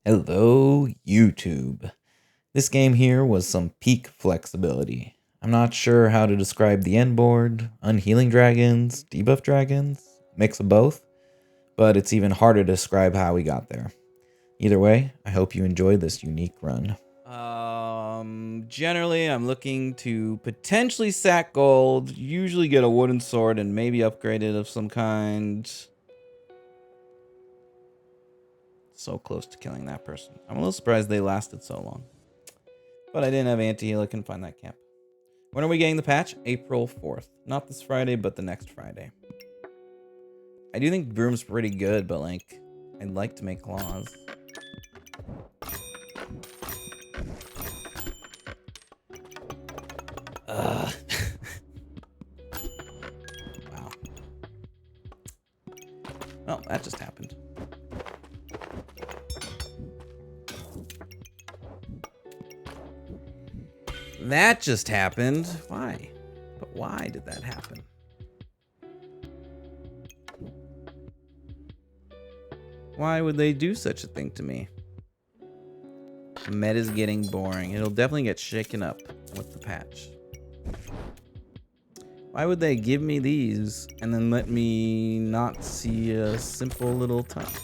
Hello, YouTube. This game here was some peak flexibility. I'm not sure how to describe the end board, Unhealing Dragons, Debuff Dragons, mix of both, but it's even harder to describe how we got there. Either way, I hope you enjoyed this unique run. Generally, I'm looking to potentially sack gold, usually get a wooden sword, and maybe upgrade it of some kind. So close to killing that person. I'm a little surprised they lasted so long. But I didn't have anti-heal. I couldn't find that camp. When are we getting the patch? April 4th. Not this Friday, but the next Friday. I do think Broom's pretty good, but like, I'd like to make claws. Wow. Oh, that just happened. That just happened. Why? But why did that happen? Why would they do such a thing to me? The meta's getting boring. It'll definitely get shaken up with the patch. Why would they give me these and then let me not see a simple little tusk?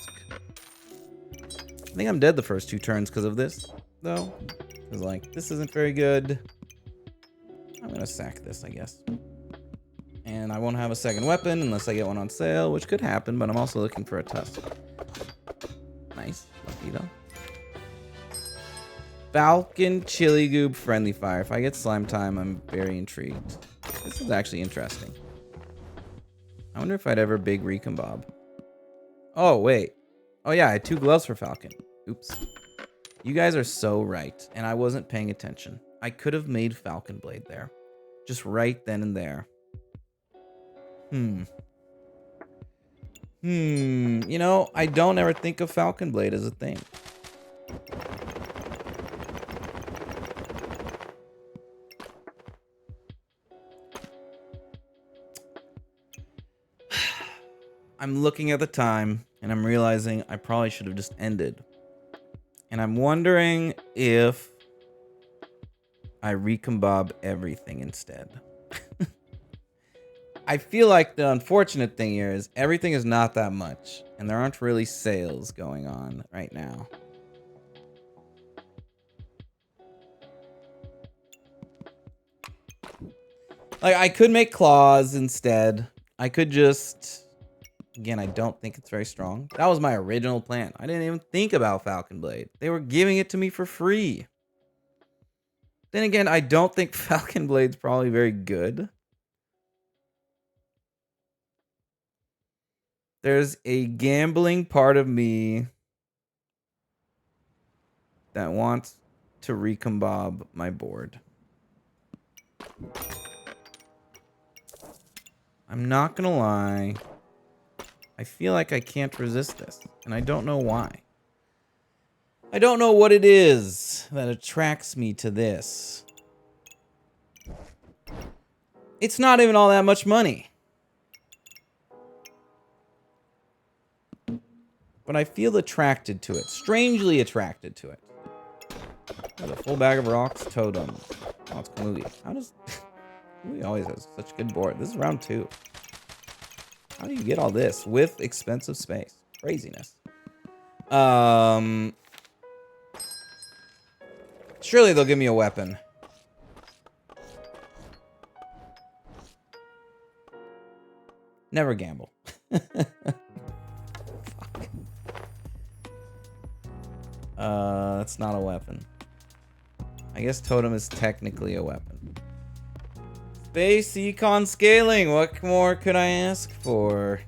I think I'm dead the first 2 turns because of this, though. Because, like, this isn't very good. I'm going to sack this, I guess. And I won't have a second weapon unless I get one on sale, which could happen, but I'm also looking for a tusk. Nice. Lucky though. Falcon, Chili Goob, Friendly Fire. If I get Slime Time, I'm very intrigued. This is actually interesting. I wonder if I'd ever big Recombob. Oh, wait. Oh, yeah, I had 2 gloves for Falcon. Oops. You guys are so right, and I wasn't paying attention. I could have made Falcon Blade there. Just right then and there. You know, I don't ever think of Falcon Blade as a thing. I'm looking at the time, and I'm realizing I probably should have just ended. And I'm wondering if I Recombob everything instead. I feel like the unfortunate thing here is everything is not that much, and there aren't really sales going on right now. Like, I could make claws instead. I could just... Again, I don't think it's very strong. That was my original plan. I didn't even think about Falcon Blade. They were giving it to me for free. Then again, I don't think Falcon Blade's probably very good. There's a gambling part of me that wants to Recombob my board. I'm not gonna lie. I feel like I can't resist this, and I don't know why. I don't know what it is that attracts me to this. It's not even all that much money. But I feel attracted to it. Strangely attracted to it. There's a full bag of rocks. Totem. Oh, it's Kamugi. How does... Kamugi always has such a good board. This is round 2. How do you get all this with expensive space? Craziness. Surely they'll give me a weapon. Never gamble. That's not a weapon. I guess Totem is technically a weapon. Space Econ Scaling. What more could I ask for?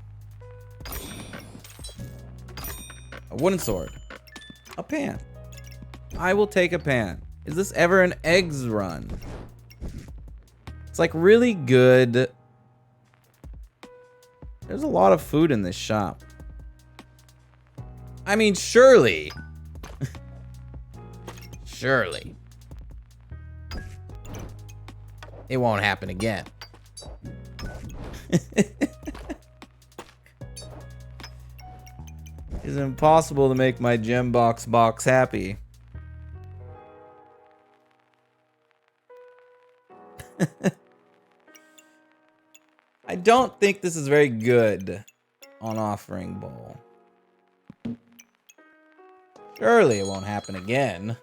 A wooden sword. A pan. I will take a pan. Is this ever an eggs run? It's like really good. There's a lot of food in this shop. I mean, surely. Surely. It won't happen again. It's impossible to make my gem box happy. I don't think this is very good on Offering Bowl. Surely it won't happen again.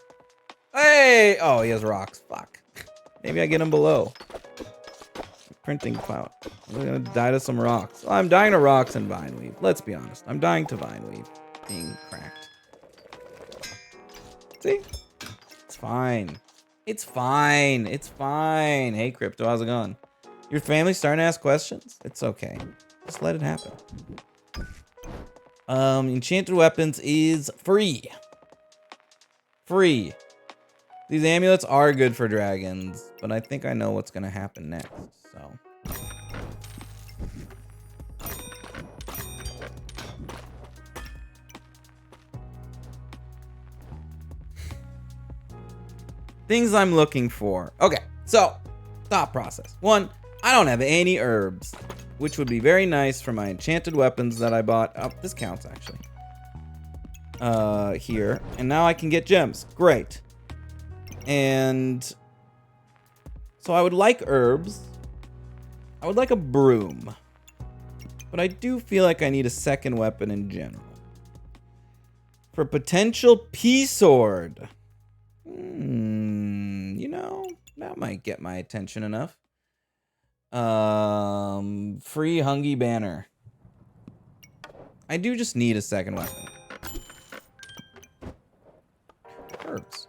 Hey! Oh, he has rocks. Fuck. Maybe I get him below. Printing clout. I'm gonna die to some rocks. Well, I'm dying to rocks and Vineweave. Let's be honest. I'm dying to Vineweave being cracked. See? It's fine. It's fine. It's fine. Hey, Crypto, how's it going? Your family's starting to ask questions? It's okay. Just let it happen. Enchanted weapons is free. Free. These amulets are good for dragons, but I think I know what's gonna happen next, so. Things I'm looking for. Okay, so, thought process. 1, I don't have any herbs, which would be very nice for my enchanted weapons that I bought. Oh, this counts, actually. Here. And now I can get gems. Great. And so I would like herbs. I would like a broom. But I do feel like I need a second weapon in general. For potential PSword. You know, that might get my attention enough. Free Hungy Banner. I do just need a second weapon. Herbs.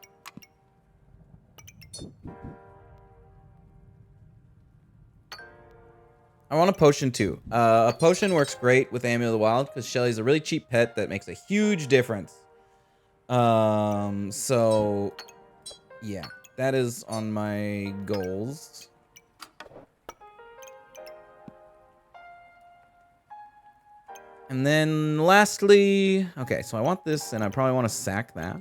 I want a potion too. A potion works great with Amulet of the Wild because Shelly's a really cheap pet that makes a huge difference. So yeah, that is on my goals. And then lastly, okay, so I want this and I probably want to sack that.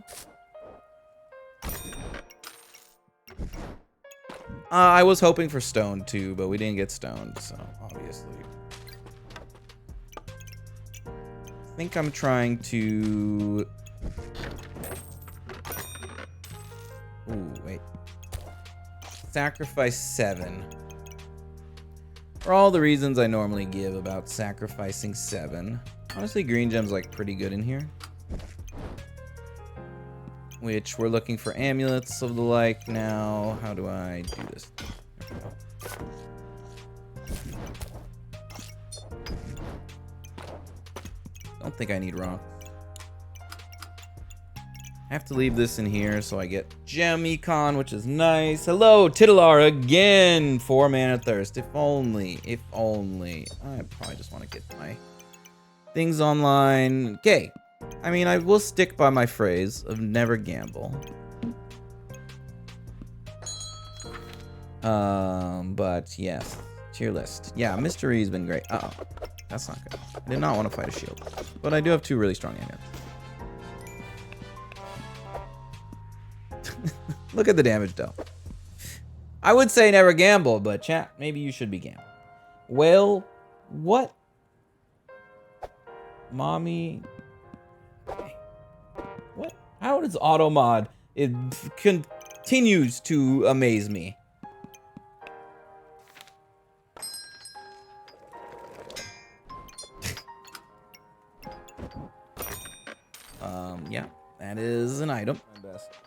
I was hoping for stone too, but we didn't get stoned, so obviously. I think I'm trying to... Ooh, wait. Sacrifice 7. For all the reasons I normally give about sacrificing 7. Honestly, green gem's like pretty good in here. Which we're looking for amulets of the like now. How do I do this? There we go. Don't think I need rocks. I have to leave this in here so I get gem econ, which is nice. Hello, Titular again. 4 mana thirst. If only. If only. I probably just want to get my things online. Okay. I mean, I will stick by my phrase of never gamble. But yes. Tier list. Yeah, Mystery's been great. Uh-oh. That's not good. I did not want to fight a shield. But I do have 2 really strong amulets. Look at the damage though. I would say never gamble, but chat, maybe you should be gambling. Well, what? Mommy. What? How does auto mod? It continues to amaze me. Yeah, that is an item.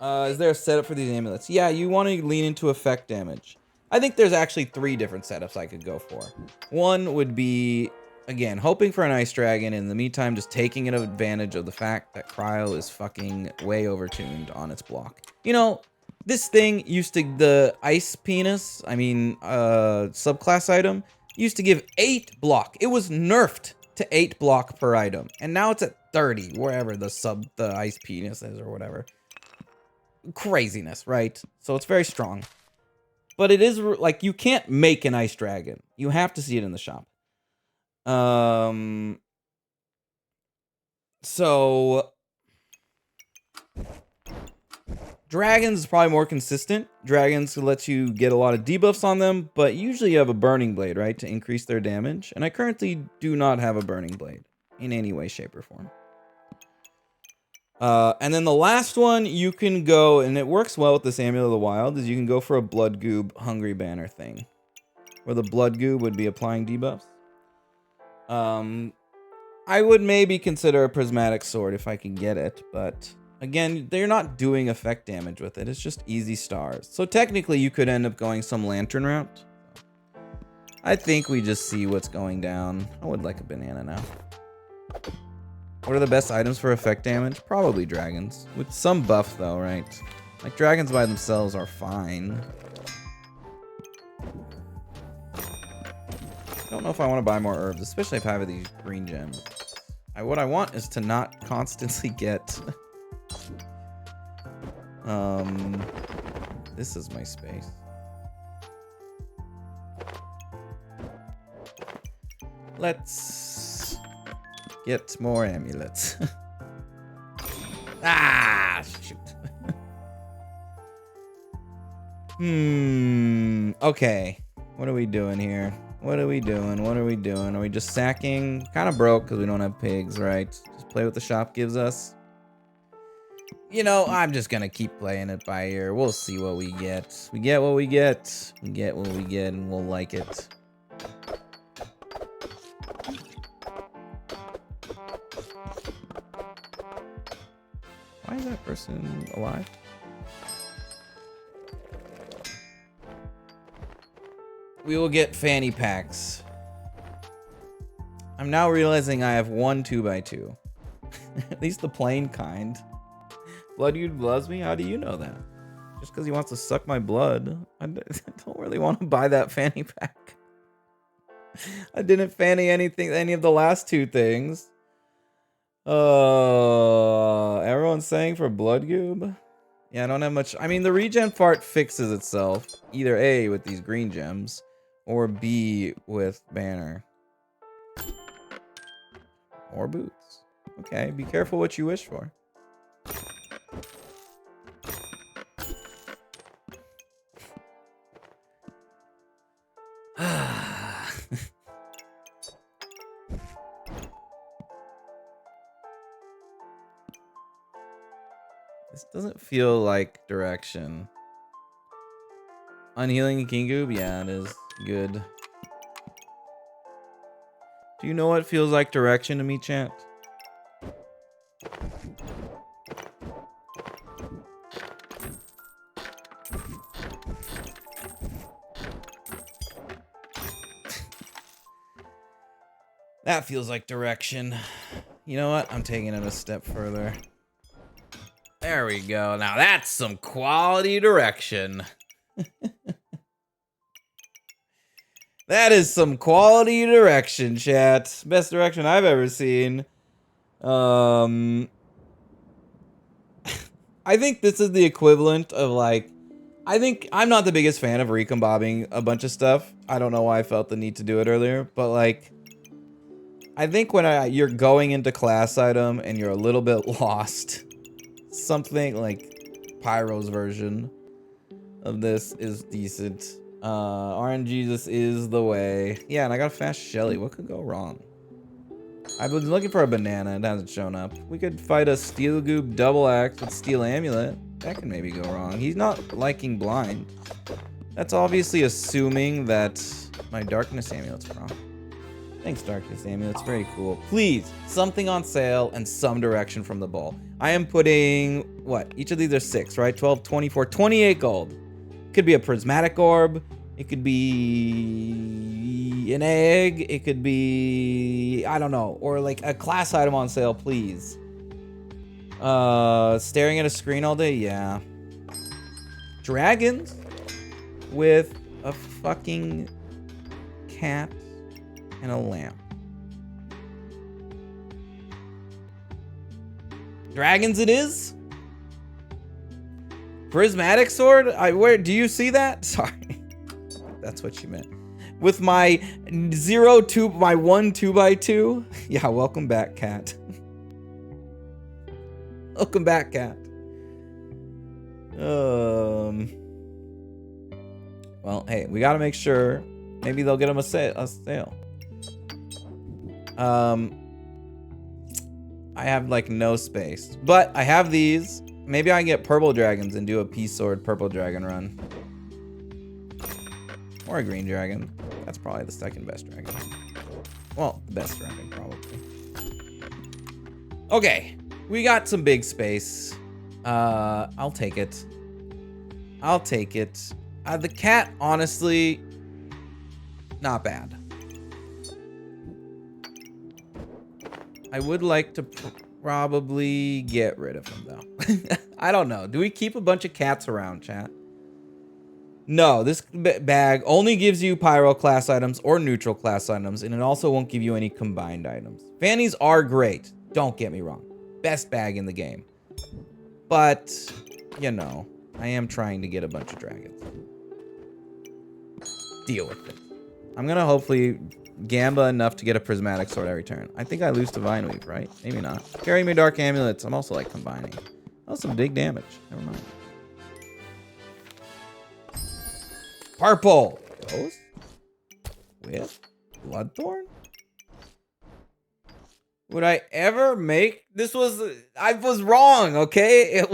Is there a setup for these amulets? Yeah, you want to lean into effect damage. I think there's actually 3 different setups I could go for. One would be, again, hoping for an ice dragon, and in the meantime, just taking advantage of the fact that Cryo is fucking way overtuned on its block. You know, this thing used to, the ice penis, I mean, subclass item, used to give 8 block. It was nerfed to 8 block per item, and now it's at 30, wherever the ice penis is or whatever. Craziness, right? So it's very strong. But it is, like, you can't make an ice dragon. You have to see it in the shop. So dragons is probably more consistent. Dragons lets you get a lot of debuffs on them, but usually you have a burning blade, right, to increase their damage. And I currently do not have a burning blade in any way, shape, or form. And then the last one you can go, and it works well with this Amulet of the Wild, is you can go for a Blood Goob Hungry Banner thing. Where the Blood Goob would be applying debuffs. I would maybe consider a Prismatic Sword if I can get it, but again, they're not doing effect damage with it. It's just easy stars. So technically, you could end up going some Lantern route. I think we just see what's going down. I would like a banana now. What are the best items for effect damage? Probably dragons. With some buff, though, right? Like, dragons by themselves are fine. I don't know if I want to buy more herbs, especially if I have these green gems. What I want is to not constantly get... This is my space. Let's get more amulets. Ah, shoot. Okay. What are we doing here? What are we doing? What are we doing? Are we just sacking? Kind of broke because we don't have pigs, right? Just play what the shop gives us. You know, I'm just gonna keep playing it by ear. We'll see what we get. We get what we get. We get what we get, and we'll like it. Why is that person alive? We will get fanny packs. I'm now realizing I have 1 2x2. At least the plain kind. Bloodgood loves me? How do you know that? Just because he wants to suck my blood. I don't really want to buy that fanny pack. I didn't fanny any of the last 2 things. Everyone's saying for Bloodgoob? Yeah, I don't have much. I mean, the regen fart fixes itself. Either A, with these green gems, or B, with banner. Or boots. Okay, be careful what you wish for. This doesn't feel like direction. Unhealing King Goob? Yeah, it is good. Do you know what feels like direction to me, chat? That feels like direction. You know what? I'm taking it a step further. There we go. Now that's some quality direction. That is some quality direction, chat. Best direction I've ever seen. I think this is the equivalent of like... I think I'm not the biggest fan of recombobbing a bunch of stuff. I don't know why I felt the need to do it earlier, but like... I think when you're going into class item and you're a little bit lost, something like Pyro's version of this is decent. RNG, this is the way. Yeah, and I got a fast Shelly. What could go wrong? I've been looking for a banana. It hasn't shown up. We could fight a Steel Goob double axe with Steel Amulet. That can maybe go wrong. He's not liking blind. That's obviously assuming that my Darkness Amulet's wrong. Thanks, Darkness Amulet. It's very cool. Please, something on sale and some direction from the ball. I am putting, what? Each of these are 6, right? 12, 24, 28 gold. Could be a Prismatic Orb. It could be an egg. It could be, I don't know. Or like a class item on sale, please. Staring at a screen all day? Yeah. Dragons with a fucking cat and a lamp. Dragons it is? Prismatic sword? Where do you see that? Sorry. That's what you meant. With my 1 2x2? Yeah, welcome back, cat. Welcome back, cat. Well, hey, we gotta make sure. Maybe they'll get them a sale. I have like no space. But I have these. Maybe I can get purple dragons and do a PSword purple dragon run. Or a green dragon. That's probably the second best dragon. Well, the best dragon, probably. Okay. We got some big space. I'll take it. I'll take it. The cat, honestly, not bad. I would like to probably get rid of him, though. I don't know. Do we keep a bunch of cats around, chat? No, this bag only gives you pyro class items or neutral class items, and it also won't give you any combined items. Fannies are great. Don't get me wrong. Best bag in the game. But, you know, I am trying to get a bunch of dragons. Deal with it. I'm going to hopefully gamba enough to get a prismatic sword every turn. I think I lose to Vine Weave, right? Maybe not. Carry me dark amulets. I'm also like combining. That's some big damage. Never mind. Purple goes with Bloodthorn. Would I ever make this? I was wrong, okay? It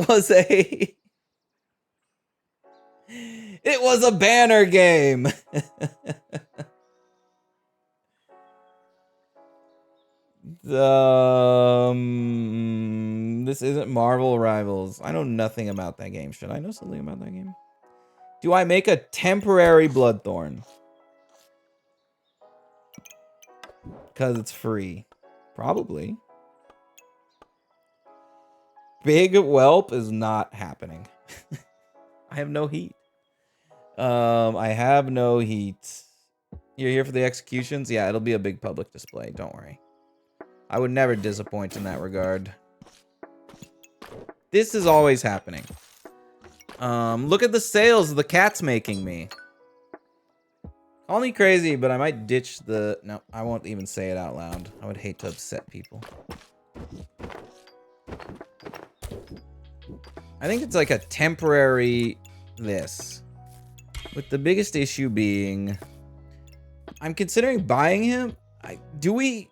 was a banner game. This isn't Marvel Rivals. I know nothing about that game. Should I know something about that game? Do I make a temporary Bloodthorn? Because it's free. Probably. Big Whelp is not happening. I have no heat. I have no heat. You're here for the executions? Yeah, it'll be a big public display. Don't worry. I would never disappoint in that regard. This is always happening. Look at the sales the cat's making me. Call me crazy, but I might ditch the... No, I won't even say it out loud. I would hate to upset people. I think it's like a temporary this. With the biggest issue being... I'm considering buying him. Do we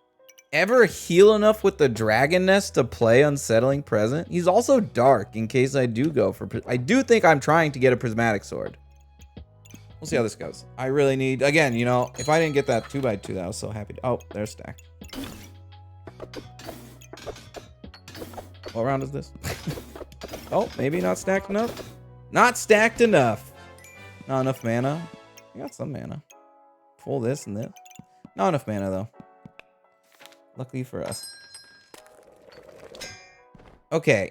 ever heal enough with the Dragon Nest to play Unsettling Present? He's also dark in case I do go for... I do think I'm trying to get a Prismatic Sword. We'll see how this goes. I really need... Again, you know, if I didn't get that 2x2, that I was so happy to... Oh, they're stacked. What round is this? Oh, maybe not stacked enough? Not stacked enough. Not enough mana. I got some mana. Full this and this. Not enough mana, though. Luckily for us. Okay.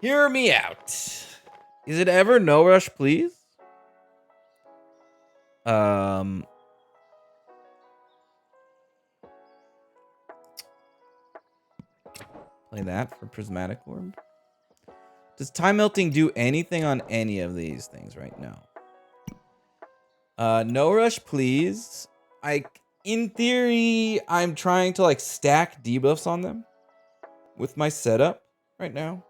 Hear me out. Is it ever no rush, please? Play that for Prismatic Orb. Does Time Melting do anything on any of these things right now? No rush, please. In theory, I'm trying to like stack debuffs on them with my setup right now.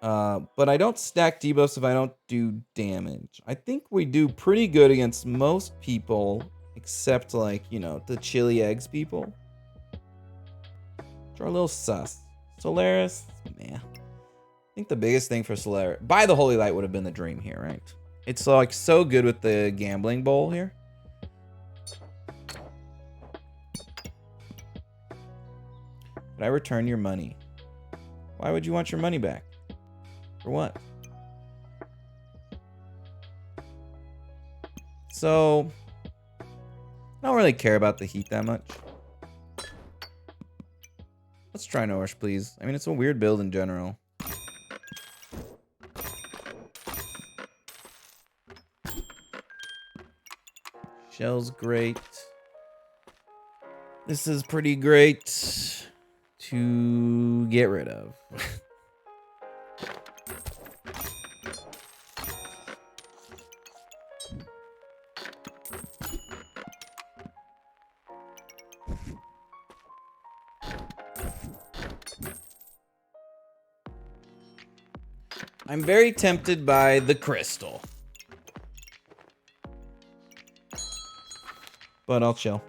But I don't stack debuffs if I don't do damage. I think we do pretty good against most people, except like, you know, the chili eggs people. Which are a little sus. Solaris, man. I think the biggest thing for Solaris, buy the Holy Light would have been the dream here, right? It's like so good with the gambling bowl here. Could I return your money? Why would you want your money back? For what? So, I don't really care about the heat that much. Let's try no rush, please. I mean, it's a weird build in general. Shell's great. This is pretty great to get rid of. I'm very tempted by the crystal. But I'll chill.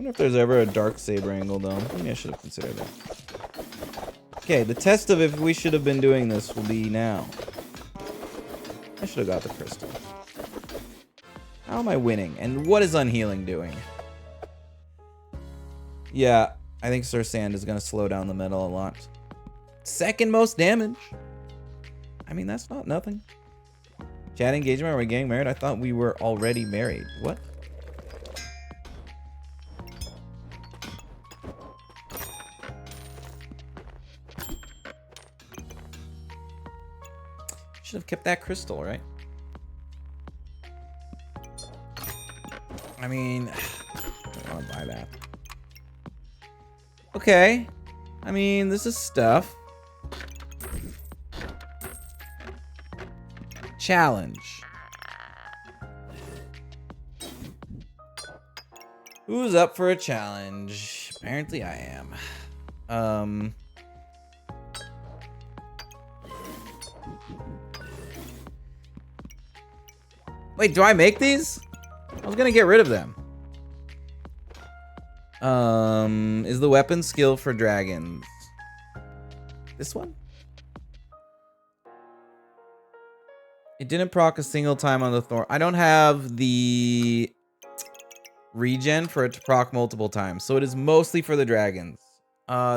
wonder if there's ever a dark saber angle though. Maybe I should have considered that. Okay, the test of if we should have been doing this will be now. I should have got the crystal. How am I winning? And what is Unhealing doing? Yeah, I think Sir Sand is going to slow down the metal a lot. Second most damage. I mean, that's not nothing. Chat engagement, are we getting married? I thought we were already married. What? Should have kept that crystal, right? I mean, I don't want to buy that. Okay. I mean, this is stuff. Challenge. Who's up for a challenge? Apparently I am. Wait, do I make these? I was gonna get rid of them. Is the weapon skill for dragons? This one? It didn't proc a single time on the thorn. I don't have the regen for it to proc multiple times, so it is mostly for the dragons.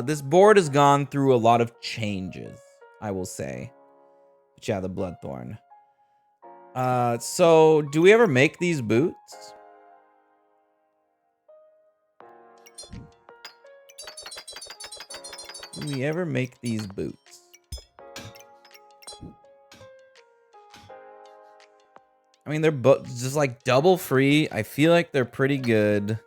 This board has gone through a lot of changes, I will say. But yeah, the Bloodthorn. So do we ever make these boots? Do we ever make these boots? I mean, they're just like double free. I feel like they're pretty good.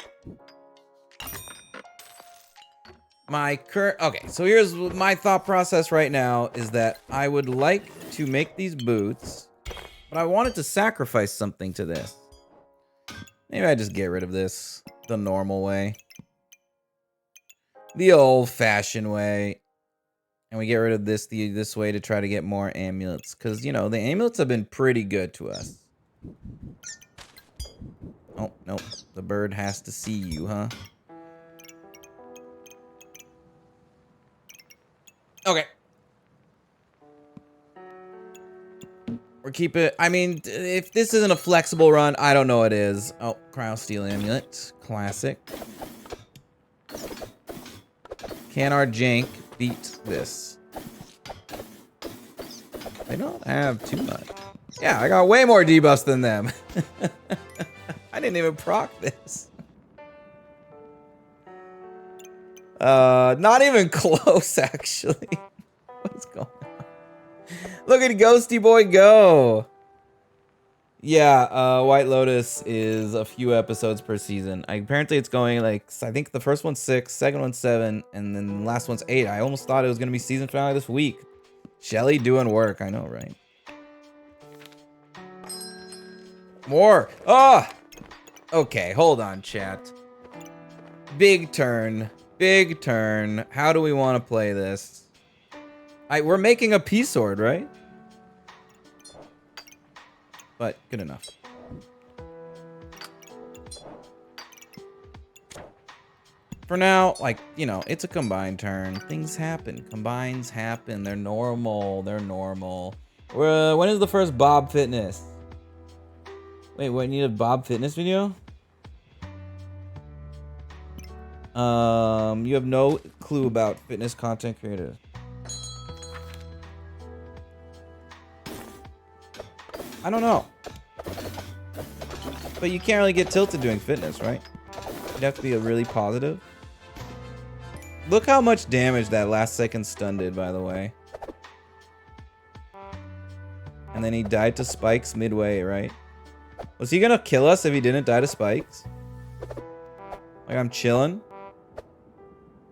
Okay, so here's my thought process right now is that I would like to make these boots, but I wanted to sacrifice something to this. Maybe I just get rid of this the normal way. The old-fashioned way. And we get rid of this this way to try to get more amulets. Because, you know, the amulets have been pretty good to us. Oh, nope. The bird has to see you, huh? Okay. We're keeping it. I mean, if this isn't a flexible run, I don't know what is. Oh, Cryo Steel Amulet. Classic. Can our jank beat this? They don't have too much. Yeah, I got way more debuffs than them. I didn't even proc this. Not even close, actually. What's going on? Look at Ghosty Boy go. Yeah, White Lotus is a few episodes per season. Apparently it's going like, I think the first one's 6, second one's 7, and then the last one's 8. I almost thought it was going to be season finale this week. Shelly doing work, I know, right? More. Oh! Okay, hold on, chat. Big turn. Big turn. How do we want to play this? We're making a PSword, right? But good enough. For now, like, you know, it's a combined turn. Things happen. Combines happen. They're normal. They're normal. When is the first Bob Fitness? Wait, what, you need a Bob Fitness video? You have no clue about fitness content creators. I don't know. But you can't really get tilted doing fitness, right? You'd have to be a really positive. Look how much damage that last second stun did, by the way. And then he died to spikes midway, right? Was he gonna kill us if he didn't die to spikes? Like, I'm chilling.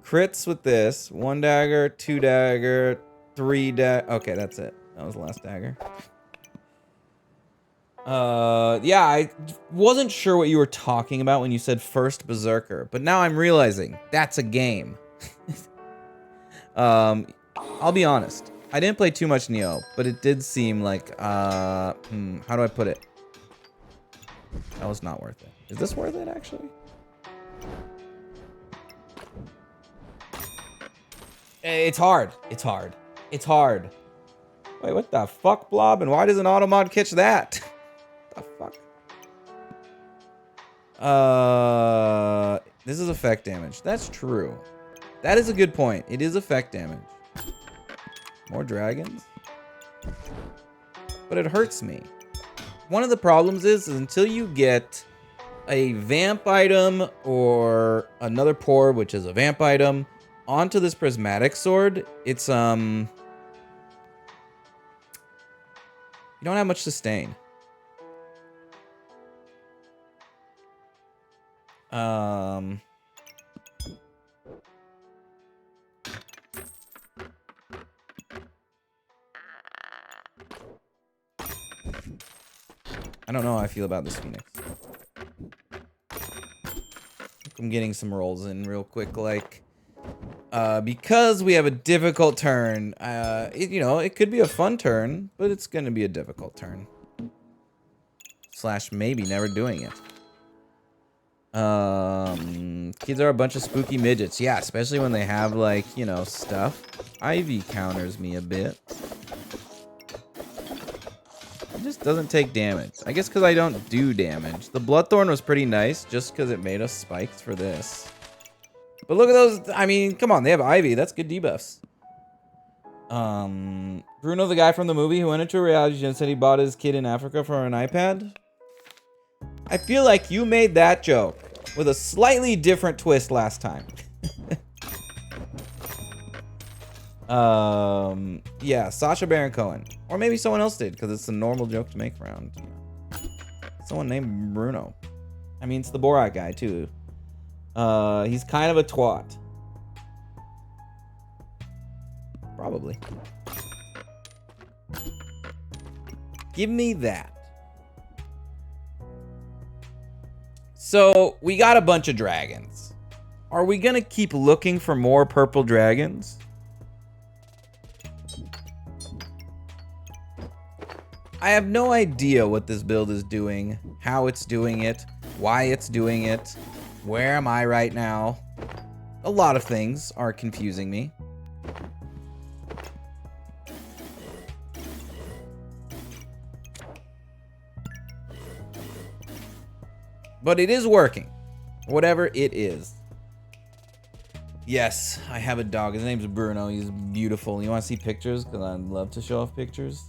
Crits with this. 1 dagger, 2 dagger, 3 dagger. Okay, that's it. That was the last dagger. Yeah, I wasn't sure what you were talking about when you said first Berserker, but now I'm realizing that's a game. I'll be honest. I didn't play too much Neo, but it did seem like, how do I put it? That was not worth it. Is this worth it, actually? It's hard. It's hard. It's hard. Wait, what the fuck, Blob? And why doesn't Automod catch that? The fuck? This is effect damage. That's true. That is a good point. It is effect damage. More dragons? But it hurts me. One of the problems is until you get a vamp item or another pour, which is a vamp item, onto this prismatic sword, it's, you don't have much sustain. I don't know how I feel about this Phoenix. I'm getting some rolls in real quick, like, because we have a difficult turn, you know, it could be a fun turn, but it's gonna be a difficult turn. Slash maybe never doing it. Kids are a bunch of spooky midgets. Yeah, especially when they have, like, you know, stuff. Ivy counters me a bit. It just doesn't take damage. I guess because I don't do damage. The Bloodthorn was pretty nice just because it made us spikes for this. But look at those. I mean, come on. They have Ivy. That's good debuffs. Bruno, the guy from the movie who went into a reality and said he bought his kid in Africa for an iPad. I feel like you made that joke with a slightly different twist last time. Yeah, Sacha Baron Cohen. Or maybe someone else did, because it's a normal joke to make around, you know, someone named Bruno. I mean, it's the Borat guy, too. He's kind of a twat. Probably. Give me that. So, we got a bunch of dragons. Are we gonna keep looking for more purple dragons? I have no idea what this build is doing, how it's doing it, why it's doing it, where am I right now? A lot of things are confusing me. But it is working, whatever it is. Yes, I have a dog. His name's Bruno. He's beautiful. You want to see pictures? Because I'd love to show off pictures.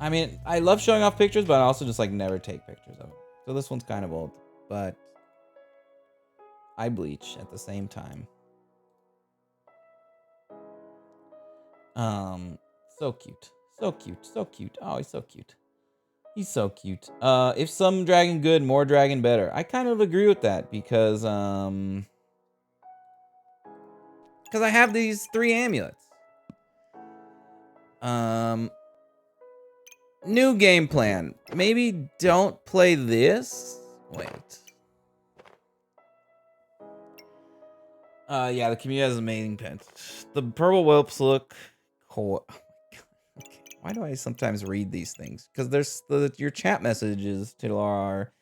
I mean, I love showing off pictures, but I also just like never take pictures of it. So this one's kind of old, but I bleach at the same time. So cute. So cute. So cute. Oh, he's so cute. He's so cute. If some dragon good, more dragon better. I kind of agree with that because I have these 3 amulets. New game plan. Maybe don't play this. Wait. Yeah, the community has amazing pets. The purple whelps look cool. Oh my God. Okay. Why do I sometimes read these things? Because there's your chat messages, Tiddler, are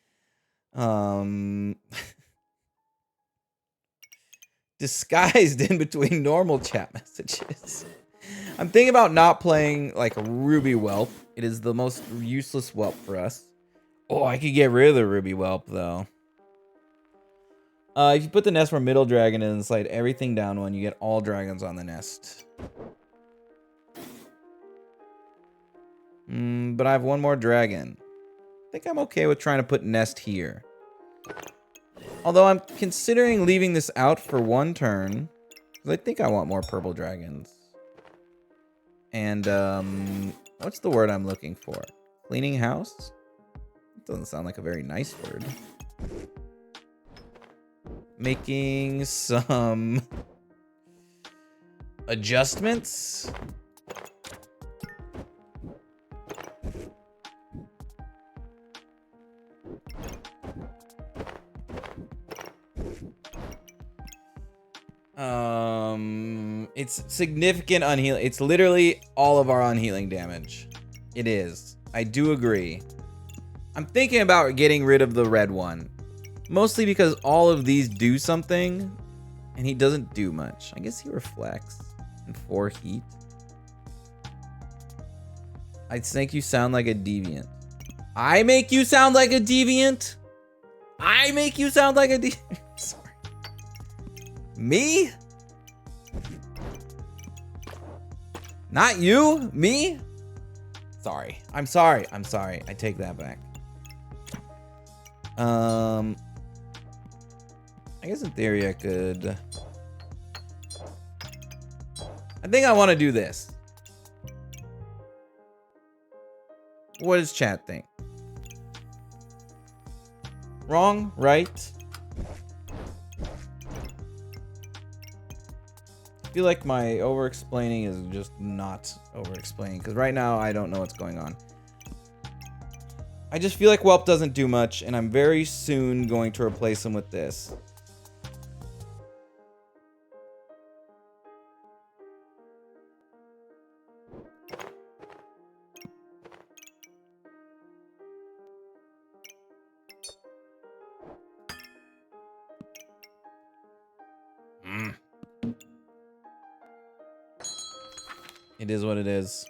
disguised in between normal chat messages. I'm thinking about not playing like a Ruby Whelp. It is the most useless whelp for us. Oh, I could get rid of the Ruby Whelp though. If you put the nest for middle dragon and slide everything down one, you get all dragons on the nest. But I have one more dragon. I think I'm okay with trying to put nest here. Although I'm considering leaving this out for one turn. Because I think I want more purple dragons. And, what's the word I'm looking for? Cleaning house? Doesn't sound like a very nice word. Making some adjustments. It's significant unhealing. It's literally all of our unhealing damage. It is. I do agree. I'm thinking about getting rid of the red one. Mostly because all of these do something, and he doesn't do much. I guess he reflects. And 4 heat. I'd make you sound like a deviant. I make you sound like a deviant? I make you sound like a deviant? Sorry. Me? Not you? Me? Sorry. I'm sorry. I'm sorry. I take that back. I guess in theory I could... I think I want to do this. What does chat think? Wrong? Right? I feel like my over-explaining is just not over-explaining, because right now I don't know what's going on. I just feel like Whelp doesn't do much, and I'm very soon going to replace him with this. It is what it is.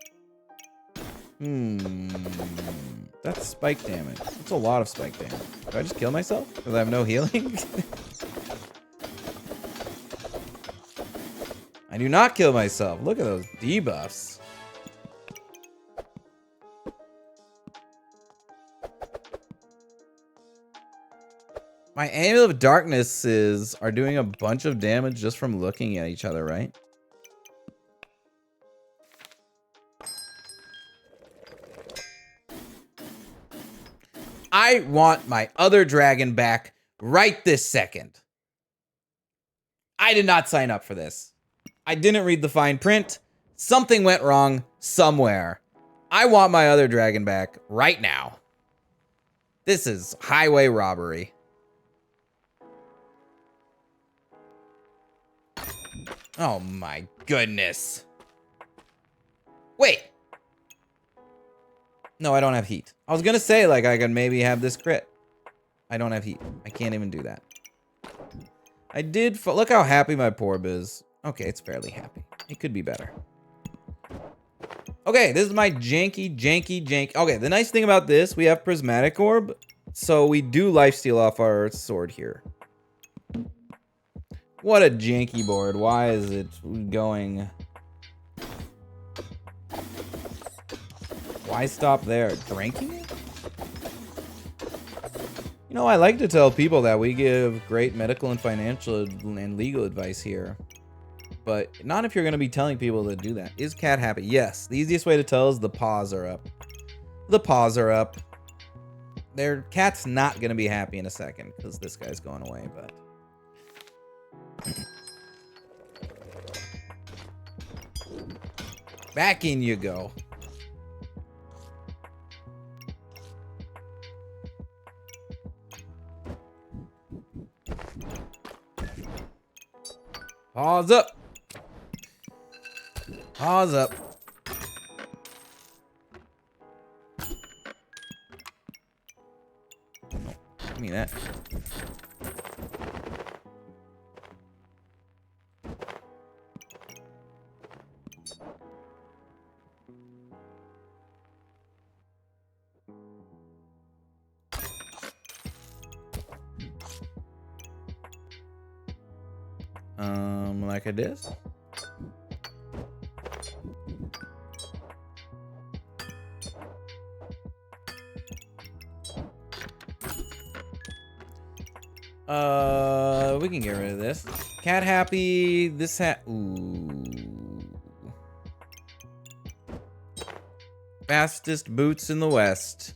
That's spike damage. That's a lot of spike damage. Do I just kill myself? Because I have no healing? I do not kill myself. Look at those debuffs. My Amulet of Darknesses are doing a bunch of damage just from looking at each other, right? I want my other dragon back right this second. I did not sign up for this. I didn't read the fine print. Something went wrong somewhere. I want my other dragon back right now. This is highway robbery. Oh my goodness. Wait. No, I don't have heat. I was gonna say, like, I could maybe have this crit. I don't have heat. I can't even do that. I did... Look how happy my Porb is. Okay, it's fairly happy. It could be better. Okay, this is my janky. Okay, the nice thing about this, we have Prismatic Orb. So we do lifesteal off our sword here. What a janky board. Why is it going... Why stop there? Drinking it? You know, I like to tell people that we give great medical and financial and legal advice here. But not if you're going to be telling people to do that. Is cat happy? Yes. The easiest way to tell is the paws are up. The paws are up. Their cat's not going to be happy in a second because this guy's going away, but... Back in you go. Paws up. Paws up. Oh, give me that. Like it is. We can get rid of this. Cat happy. This hat. Ooh. Fastest boots in the West.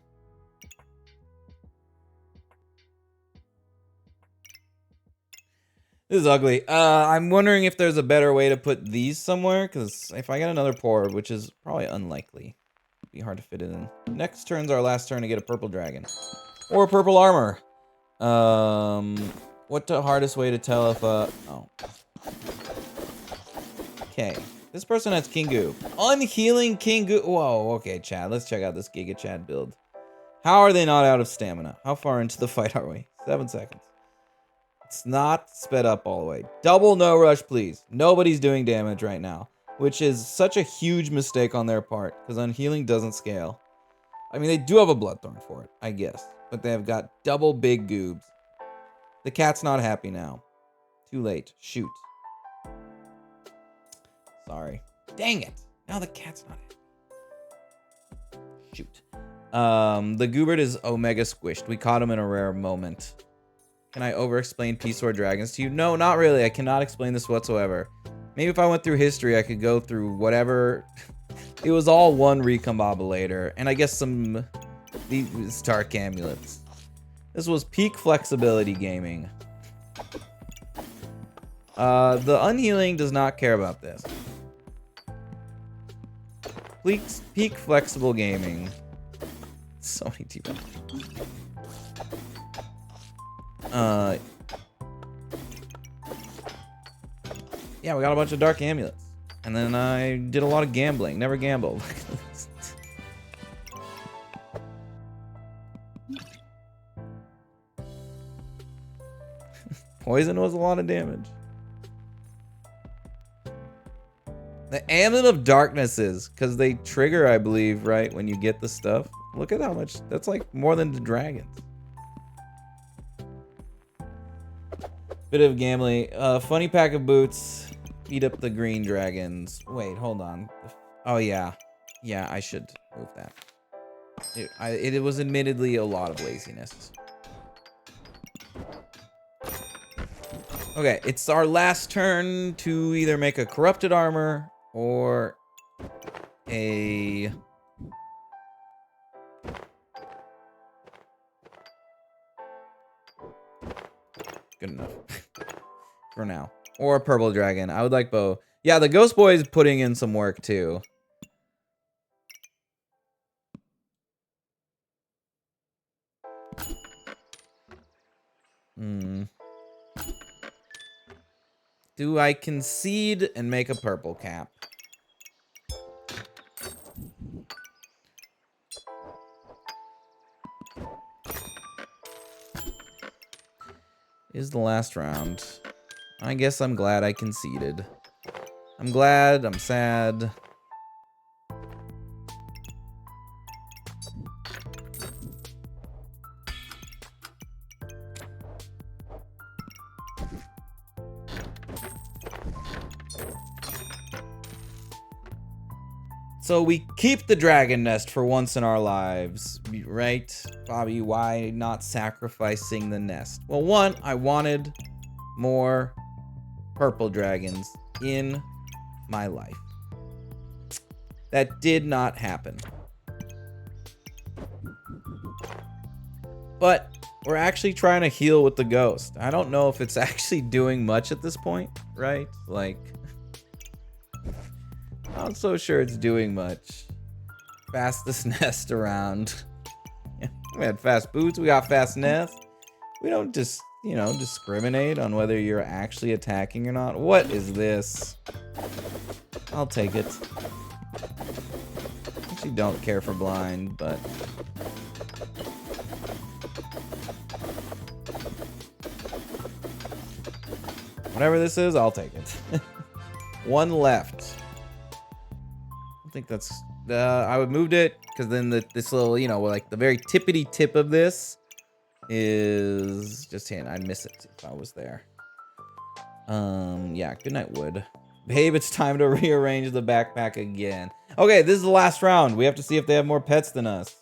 This is ugly. I'm wondering if there's a better way to put these somewhere, because if I get another Porb, which is probably unlikely, it'd be hard to fit it in. Next turn's our last turn to get a purple dragon. Or purple armor. What the hardest way to tell if, oh. Okay. This person has Kingu. Unhealing Kingu. Whoa, okay, Chad. Let's check out this Giga Chad build. How are they not out of stamina? How far into the fight are we? 7 seconds. It's not sped up all the way. Double no rush, please. Nobody's doing damage right now, which is such a huge mistake on their part because Unhealing doesn't scale. I mean, they do have a Bloodthorn for it, I guess, but they have got double big goobs. The cat's not happy now. Too late. Shoot. Sorry. Dang it. Now the cat's not happy. Shoot. The Goobert is Omega squished. We caught him in a rare moment. Can I over-explain PSword Dragons to you? No, not really. I cannot explain this whatsoever. Maybe if I went through history, I could go through whatever. It was all one recombobulator, and I guess some these Stark Amulets. This was peak flexibility gaming. The Unhealing does not care about this. Peak flexible gaming. So many people. Yeah, we got a bunch of Dark Amulets. And then I did a lot of gambling. Never gambled. Poison was a lot of damage. The Amulet of Darknesses, because they trigger, I believe, right, when you get the stuff. Look at how much. That's like more than the dragons. Bit of gambling. Funny pack of boots. Beat up the green dragons. Wait, hold on. Oh, yeah. Yeah, I should move that. It was admittedly a lot of laziness. Okay, it's our last turn to either make a corrupted armor or a... Good enough. For now. Or a purple dragon. I would like both. Yeah, the Ghost Boy is putting in some work too. Do I concede and make a purple cap? Is the last round. I guess I'm glad I conceded. I'm glad, I'm sad. So we keep the dragon nest for once in our lives, right? Bobby, why not sacrificing the nest? Well, one, I wanted more purple dragons in my life. That did not happen. But we're actually trying to heal with the ghost. I don't know if it's actually doing much at this point, right? Like... Not so sure it's doing much. Fastest nest around. Yeah, we had fast boots, we got fast nest. We don't just, you know, discriminate on whether you're actually attacking or not. What is this? I'll take it. Actually don't care for blind, but... Whatever this is, I'll take it. One left. I think that's I would moved it because then this little, you know, like the very tippity tip of this is just hint. I'd miss it if I was there. Yeah, good night, wood. Babe, it's time to rearrange the backpack again. Okay, this is the last round. We have to see if they have more pets than us.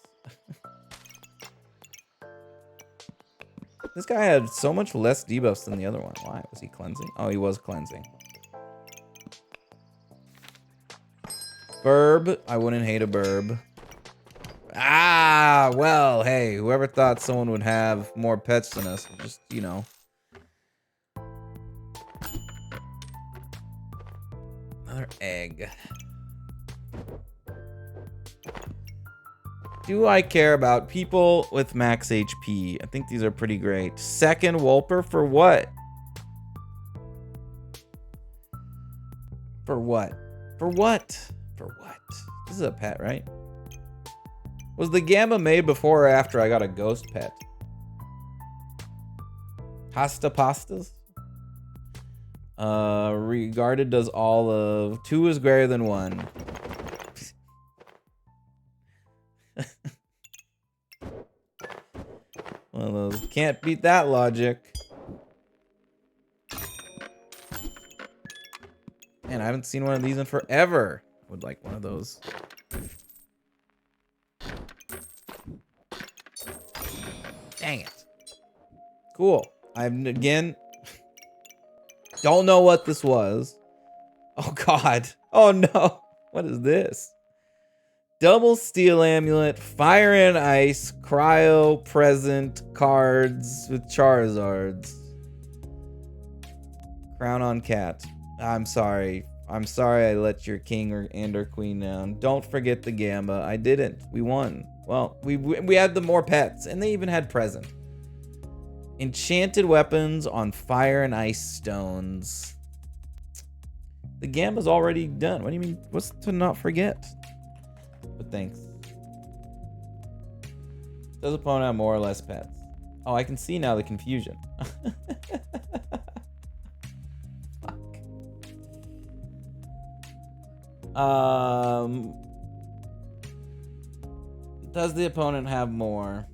This guy had so much less debuffs than the other one. Why? Was he cleansing? Oh, he was cleansing. Burb. I wouldn't hate a burb. Ah, well, hey, whoever thought someone would have more pets than us, just, you know. Another egg. Do I care about people with max HP? I think these are pretty great. Second Wolper for what? For what? For what? For what? This is a pet, right? Was the Gamma made before or after I got a ghost pet? pastas. Regarded does all of 2 is greater than 1. One of those. Can't beat that logic. Man, I haven't seen one of these in forever. Would like one of those. Dang it. Cool. I'm again. Don't know what this was. Oh god. Oh no. What is this? Double steel amulet, fire and ice, cryo present cards with Charizards. Crown on cat. I'm sorry. I'm sorry I let your king or queen down. Don't forget the Gamba. I didn't. We won. Well, we had the more pets, and they even had present. Enchanted weapons on fire and ice stones. The Gamba's already done. What do you mean? What's to not forget? But thanks. Does opponent have more or less pets? Oh, I can see now the confusion. Does the opponent have more?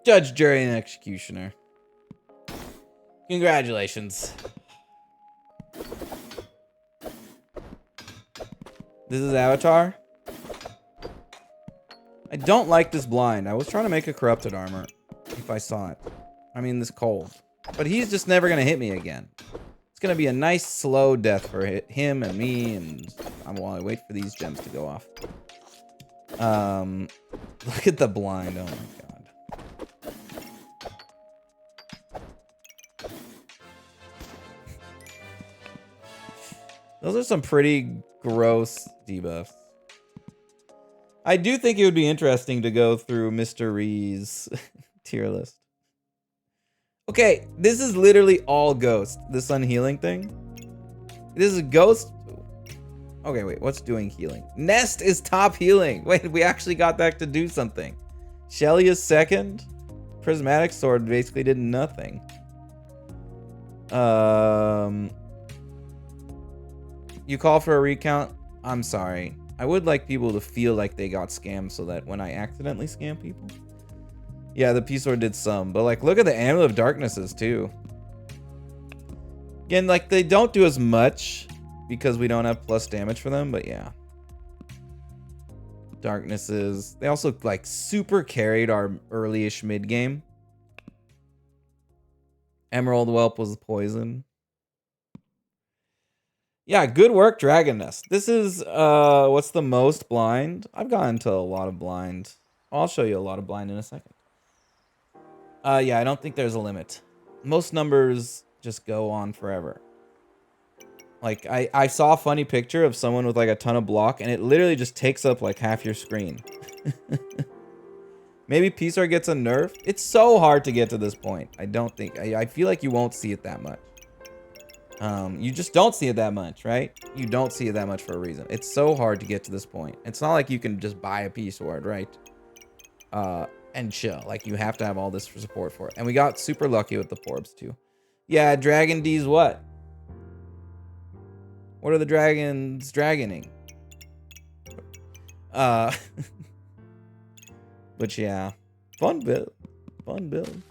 Judge, jury, and executioner. Congratulations. This is Avatar. I don't like this blind. I was trying to make a corrupted armor if I saw it. I mean, this cold. But he's just never going to hit me again. It's going to be a nice slow death for him and me, and while I wait for these gems to go off. Look at the blind. Oh my god. Those are some pretty gross debuffs. I do think it would be interesting to go through Mr. Ree's tier list. Okay, this is literally all ghost. This unhealing thing. This is a ghost. Okay, wait, what's doing healing? Nest is top healing. Wait, we actually got that to do something. Shelly is second. Prismatic Sword basically did nothing. You call for a recount? I'm sorry. I would like people to feel like they got scammed so that when I accidentally scam people. Yeah, the PSword did some, but like, look at the Amulet of Darknesses too. Again, like, they don't do as much because we don't have plus damage for them, but yeah. Darknesses. They also like super carried our early-ish mid game. Emerald Whelp was poison. Yeah, good work, Dragon Nest. This is, what's the most blind? I've gotten to a lot of blind. I'll show you a lot of blind in a second. Yeah, I don't think there's a limit. Most numbers just go on forever. Like, I saw a funny picture of someone with, like, a ton of block, and it literally just takes up, like, half your screen. Maybe PSword gets a nerf? It's so hard to get to this point. I don't think... I feel like you won't see it that much. You just don't see it that much, right? You don't see it that much for a reason. It's so hard to get to this point. It's not like you can just buy a PSword, right? And chill. Like, you have to have all this for support for it. And we got super lucky with the Forbs, too. Yeah, Dragon D's what? What are the dragons dragoning? But yeah. Fun build. Fun build.